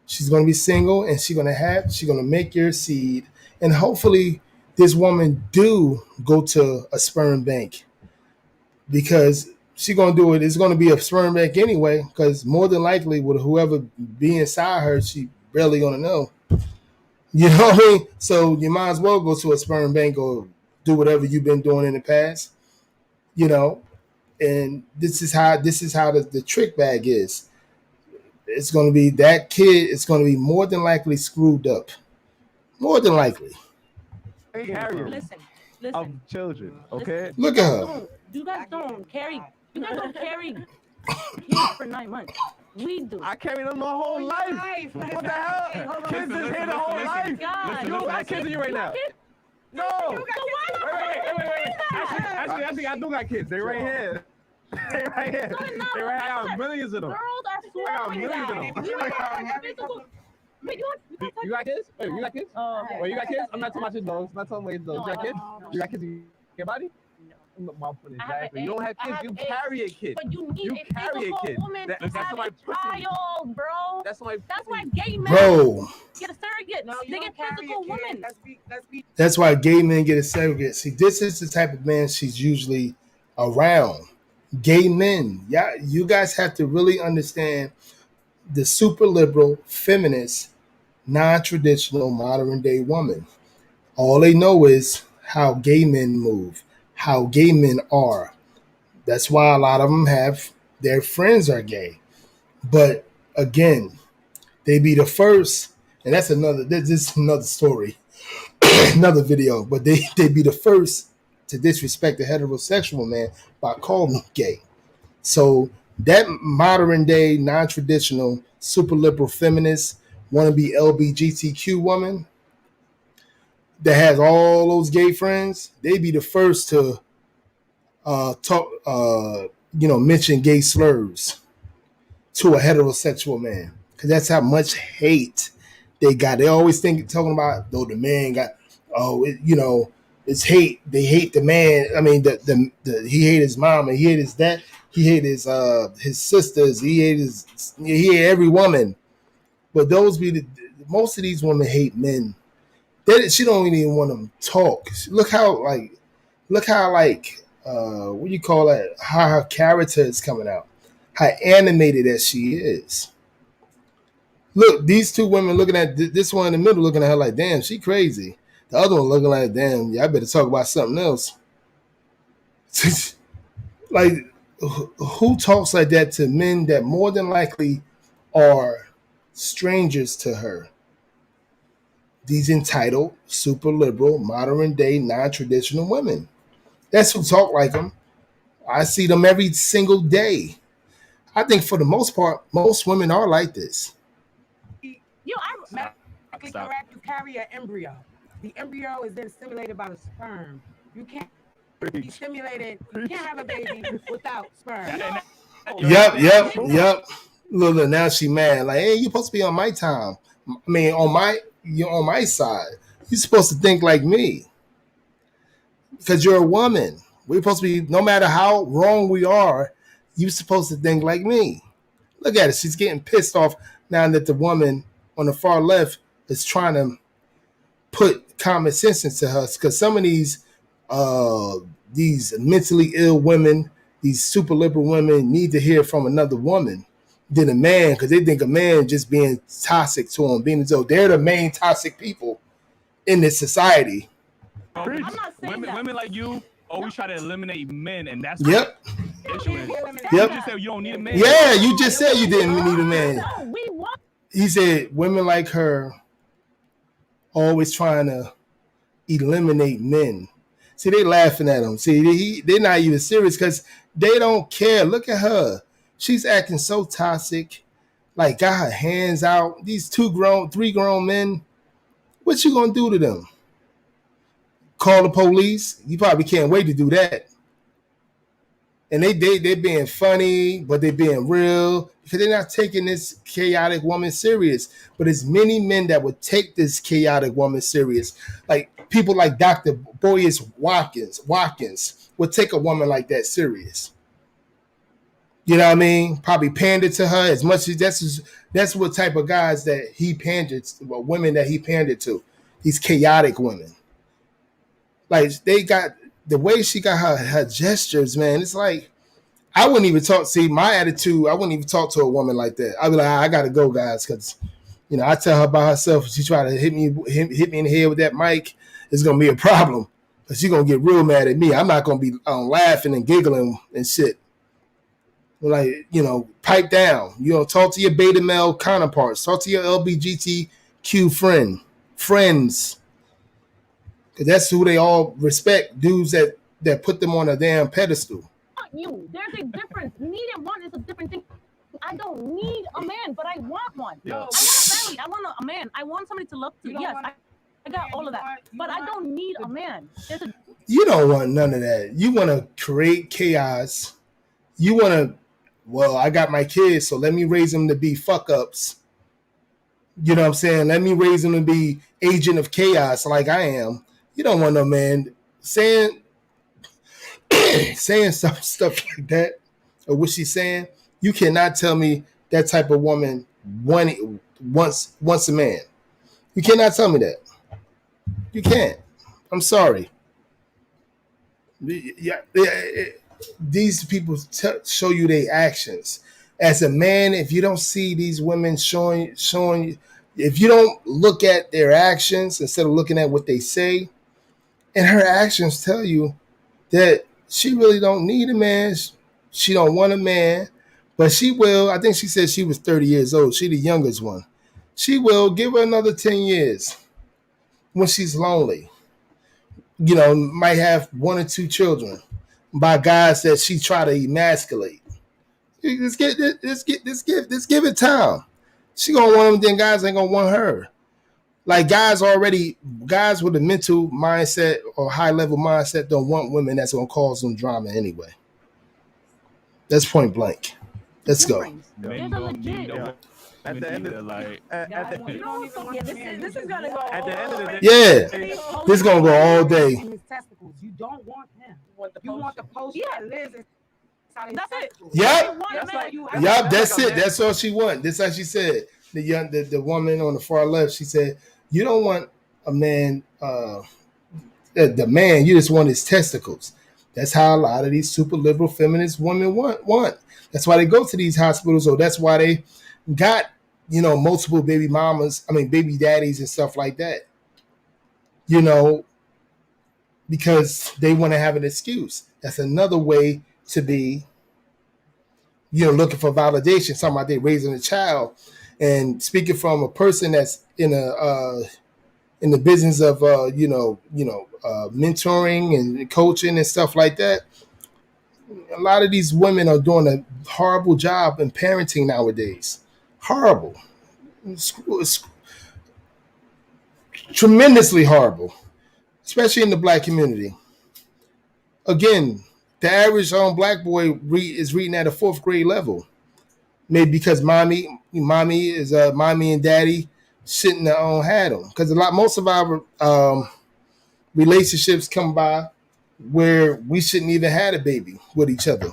she's going to be single, and she's going to make your seed. And hopefully this woman do go to a sperm bank, because she's going to do it. It's going to be a sperm bank anyway, because more than likely with whoever be inside her, she barely going to know. You know what I mean? So you might as well go to a sperm bank or do whatever you've been doing in the past, you know. And this is how the trick bag is. It's going to be that kid. It's going to be more than likely screwed up. More than likely. Listen. Of children, okay? Look at her. You guys don't carry kids for 9 months. We do. I carried them my whole life. What the hell? Kids is here the whole life. God. You don't got kids in you right now. No. Wait. Actually, I do got kids. They right here. They right here. They right here. I got millions of them. Girls are I got millions of them. You got kids? Wait, you got kids? Wait, you got kids? I'm not talking about your dogs. I'm not talking about your dogs. You got kids? You got kids in your body? No. Exactly. You don't have kids. You carry a kid. But you need a carry a kid. woman to That's have my a child, bro. That's why gay men Bro. get a surrogate. They get physical women. That's why gay men get a surrogate. See, this is the type of man she's usually around. Gay men. Yeah, you guys have to really understand the super liberal, feminist, non-traditional, modern day woman. All they know is how gay men move, how gay men are. That's why a lot of them have their friends are gay. But again, they be the first, and this is another story, another video, but they be the first to disrespect the heterosexual man by calling him gay. So that modern day, non-traditional, super liberal feminist, wannabe LGBTQ woman that has all those gay friends, they be the first to mention gay slurs to a heterosexual man, because that's how much hate they got. They always talking about, though, the man got, it's hate. They hate the man. I mean, he hate his mom, and he hate his dad. He hate his sisters. He hate every woman. But most of these women hate men. She don't even want them to talk. Look how what do you call that? How her character is coming out. How animated as she is. Look, these two women looking at this one in the middle, looking at her like, damn, she crazy. The other one looking like, damn, I better talk about something else. Like, who talks like that to men that more than likely are strangers to her? These entitled, super liberal, modern day, non-traditional women. That's who talk like them. I see them every single day. I think for the most part, most women are like this. I'm medically correct. You carry an embryo. The embryo is then stimulated by the sperm. You can't be stimulated. You can't have a baby without sperm. Yep. Look, now she mad. Like, hey, you're supposed to be on my time. I mean, you're on my side. You're supposed to think like me. Because you're a woman. We're supposed to be, no matter how wrong we are, you're supposed to think like me. Look at it. She's getting pissed off now that the woman on the far left is trying to put common sense into her. Because some of these mentally ill women, these super liberal women, need to hear from another woman than a man, because they think a man just being toxic to them, being as though they're the main toxic people in this society. I'm not saying women like you always try to eliminate men, and that's Yep. the issue is. Yep. You just said you don't need a man. Yeah, you just said you didn't need a man. No, we want. He said women like her always trying to eliminate men. See, they laughing at him. See, they're not even serious because they don't care. Look at her. She's acting so toxic. Like, got her hands out. These three grown men. What you gonna do to them? Call the police? You probably can't wait to do that. And they being funny, but they being real because they're not taking this chaotic woman serious. But it's many men that would take this chaotic woman serious. Like people like Dr. Boyce Watkins would take a woman like that serious. You know what I mean? Probably pander to her as much as that's what type of guys that he pandered, well, women that he pandered to. These chaotic women. Like they got the way she got her gestures, man. It's like I wouldn't even talk. See, my attitude, I wouldn't even talk to a woman like that. I'd be like, I gotta go, guys, because I tell her about herself. If she try to hit me in the head with that mic, it's gonna be a problem. Because she's gonna get real mad at me. I'm not gonna be laughing and giggling and shit. Like, pipe down. Talk to your beta male counterparts. Talk to your LGBTQ friends. Because that's who they all respect. Dudes that put them on a damn pedestal. There's a difference. Needing one is a different thing. I don't need a man, but I want one. Yeah. I want a family. I want a man. I want somebody to love to. Yes, I got all of that. But I don't need a man. You don't want none of that. You want to create chaos. You want to, well, I got my kids, so let me raise them to be fuck-ups. You know what I'm saying? Let me raise them to be agent of chaos like I am. You don't want no man saying stuff like that, or what she's saying. You cannot tell me that type of woman wants a man. You cannot tell me that. You can't. I'm sorry. These people show you their actions. As a man, if you don't see these women showing, if you don't look at their actions instead of looking at what they say, and her actions tell you that she really don't need a man, she don't want a man, but she will. I think she said she was 30 years old. She the youngest one. She will give her another 10 years when she's lonely. Might have 1 or 2 children by guys that she try to emasculate. Let's give it time. She gonna want them, then guys ain't gonna want her. Like guys with a mental mindset or high level mindset don't want women that's gonna cause them drama anyway. That's point blank. Let's go. Men don't need no At the end of either, like This is gonna go. At the end of the day, Yeah, this is gonna go all day. His testicles. You don't want him. You want the post that lives inside his That's it. testicles. Yep. That's like you. Yup, that's it. That's all she want. This how she said. The woman on the far left, she said, you don't want a man, the man, you just want his testicles. That's how a lot of these super liberal feminist women want. That's why they go to these hospitals, or that's why they got, multiple baby daddies and stuff like that. Because they want to have an excuse. That's another way to be, looking for validation. Talking about they raising a child. And speaking from a person that's in the business of mentoring and coaching and stuff like that, a lot of these women are doing a horrible job in parenting nowadays. Horrible, it's tremendously horrible, especially in the black community. Again, the average black boy is reading at a 4th grade level. Maybe because mommy and daddy shouldn't have had them. Because most of our relationships come by where we shouldn't even had a baby with each other.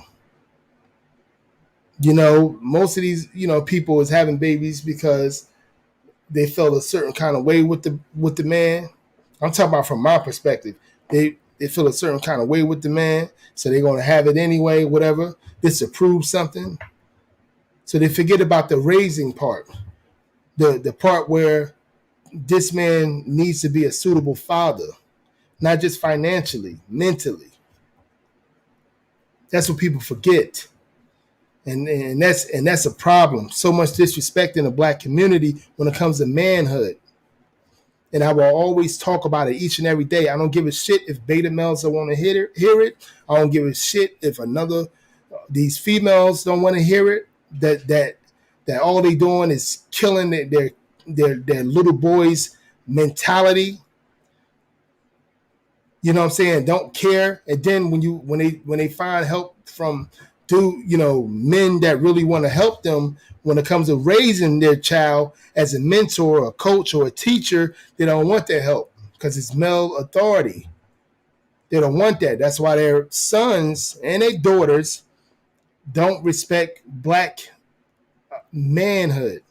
Most of these people is having babies because they felt a certain kind of way with the man. I'm talking about from my perspective. They feel a certain kind of way with the man, so they're gonna have it anyway, whatever. This to prove something. So they forget about the raising part, the part where this man needs to be a suitable father, not just financially, mentally. That's what people forget, and that's a problem. So much disrespect in the black community when it comes to manhood. And I will always talk about it each and every day. I don't give a shit if beta males don't want to hear it. I don't give a shit if these females don't want to hear it. That all they doing is killing their little boys' mentality. You know what I'm saying? Don't care. And then when they find help from men that really want to help them when it comes to raising their child as a mentor, a coach, or a teacher, they don't want their help because it's male authority. They don't want that. That's why their sons and their daughters don't respect black manhood.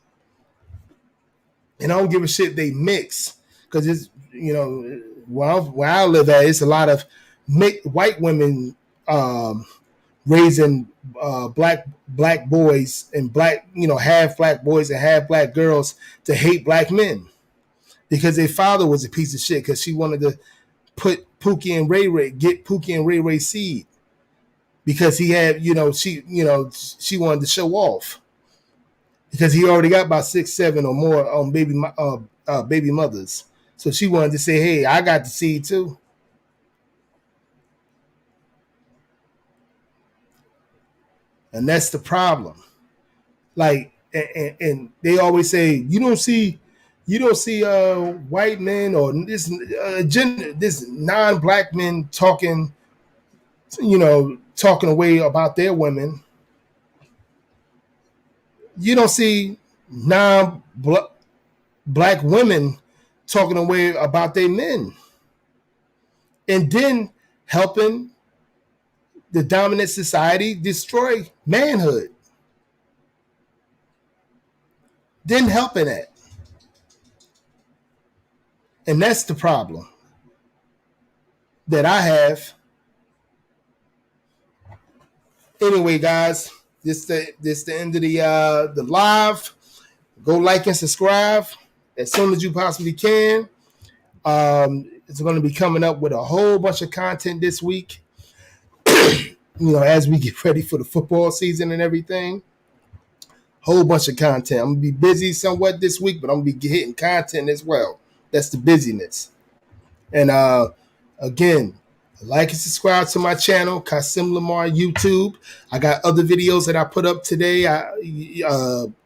And I don't give a shit they mix, because it's, where I live at, it's a lot of white women raising black boys and half black boys and half black girls to hate black men because their father was a piece of shit because she wanted to get Pookie and Ray Ray seed. Because he had, she wanted to show off because he already got about 6, 7 or more baby mothers. So she wanted to say, "Hey, I got the seed too." And that's the problem. Like, and they always say, you don't see white men or this non-black men talking away about their women. You don't see non-black women talking away about their men. And then helping the dominant society destroy manhood. Then helping that. And that's the problem that I have. Anyway, guys, this the end of the live. Go like and subscribe as soon as you possibly can. It's going to be coming up with a whole bunch of content this week. As we get ready for the football season and everything. Whole bunch of content. I'm going to be busy somewhat this week, but I'm going to be hitting content as well. That's the busyness. And again, Like and subscribe to my channel, Kasim Lamar YouTube. I got other videos that I put up today.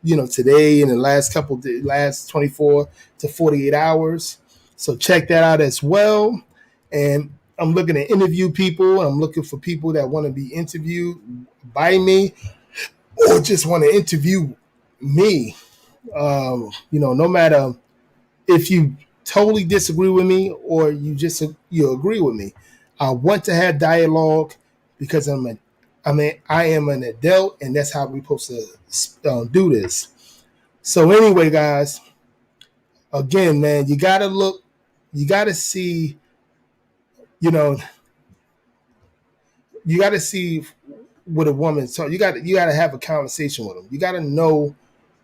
Today and the last 24 to 48 hours. So check that out as well. And I'm looking to interview people. I'm looking for people that want to be interviewed by me or just want to interview me. No matter if you totally disagree with me or you agree with me. I want to have dialogue because I am an adult, and that's how we're supposed to do this. So anyway, guys, again, man, you got to see, you got to see what a woman. So you got to have a conversation with them. You got to know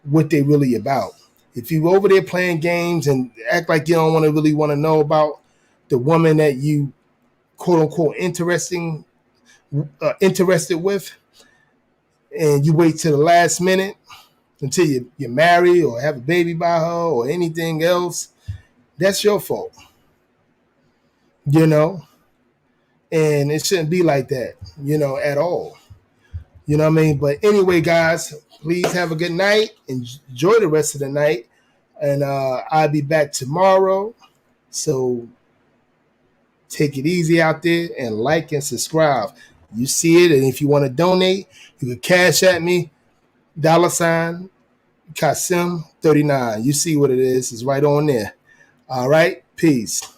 what they really about. If you over there playing games and act like you don't really want to know about the woman that you quote unquote interested with, and you wait till the last minute until you're married or have a baby by her or anything else, that's your fault. And it shouldn't be like that, at all. You know what I mean? But anyway, guys, please have a good night. Enjoy the rest of the night. And I'll be back tomorrow. So take it easy out there and like and subscribe. You see it. And if you want to donate, you can cash at me, $ Kasim 39. You see what it is. It's right on there. All right. Peace.